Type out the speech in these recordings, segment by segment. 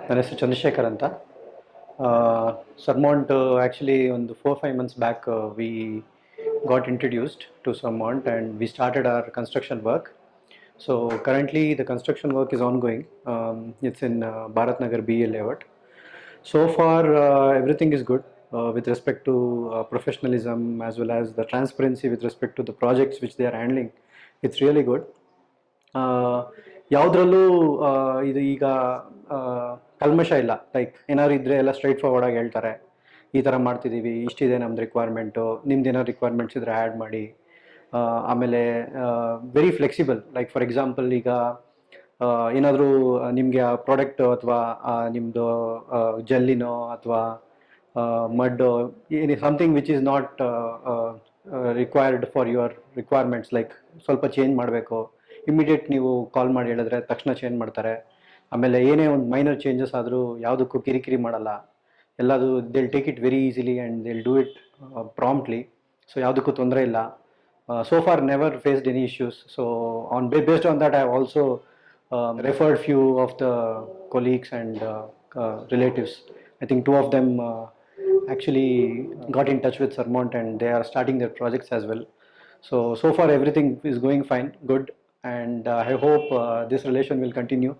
ನನ್ನ ಹೆಸರು ಚಂದ್ರಶೇಖರ್ ಅಂತ. Surmount actually on the 4-5 months back we got introduced to Surmount and we started our construction work. So currently the construction work is ongoing. It's in Bharat Nagar BA layout. So far everything is good with respect to professionalism as well as the transparency with respect to the projects which they are handling. It's really good. ಯಾವುದ್ರಲ್ಲೂ ಇದು ಈಗ ಕಲ್ಮಶ ಇಲ್ಲ. Like ಏನಾದ್ರು ಇದ್ದರೆ ಎಲ್ಲ straight ಫಾರ್ವರ್ಡಾಗಿ ಹೇಳ್ತಾರೆ, ಈ ಥರ ಮಾಡ್ತಿದ್ದೀವಿ, ಇಷ್ಟಿದೆ ನಮ್ದು ರಿಕ್ವೈರ್ಮೆಂಟು, ನಿಮ್ದು ಏನಾದ್ರು ರಿಕ್ವೈರ್ಮೆಂಟ್ಸ್ ಇದ್ದರೆ ಆ್ಯಡ್ ಮಾಡಿ. ಆಮೇಲೆ very flexible. Like for example ಈಗ ಏನಾದರೂ ನಿಮಗೆ ಆ ಪ್ರಾಡಕ್ಟು ಅಥವಾ ನಿಮ್ಮದು ಜೆಲ್ಲಿನೋ ಅಥವಾ ಮಡ್ಡು something which is not required for your requirements, like ಸ್ವಲ್ಪ ಚೇಂಜ್ ಮಾಡಬೇಕು, ಇಮಿಡಿಯೇಟ್ ನೀವು ಕಾಲ್ ಮಾಡಿ ಹೇಳಿದ್ರೆ ತಕ್ಷಣ ಚೇಂಜ್ ಮಾಡ್ತಾರೆ. ಆಮೇಲೆ ಏನೇ ಒಂದು ಮೈನರ್ ಚೇಂಜಸ್ ಆದರೂ ಯಾವುದಕ್ಕೂ ಕಿರಿಕಿರಿ ಮಾಡಲ್ಲ. ಎಲ್ಲದು they'll take it very easily and they'll do it promptly. So ಯಾವುದಕ್ಕೂ ತೊಂದರೆ ಇಲ್ಲ. So far never faced any issues. So based on that I have also referred few of the colleagues and relatives. I think 2 of them actually got in touch with Surmount and they are starting their projects as well. So far everything is going fine, good, and I hope this relation will continue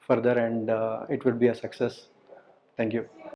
further and it will be a success. Thank you.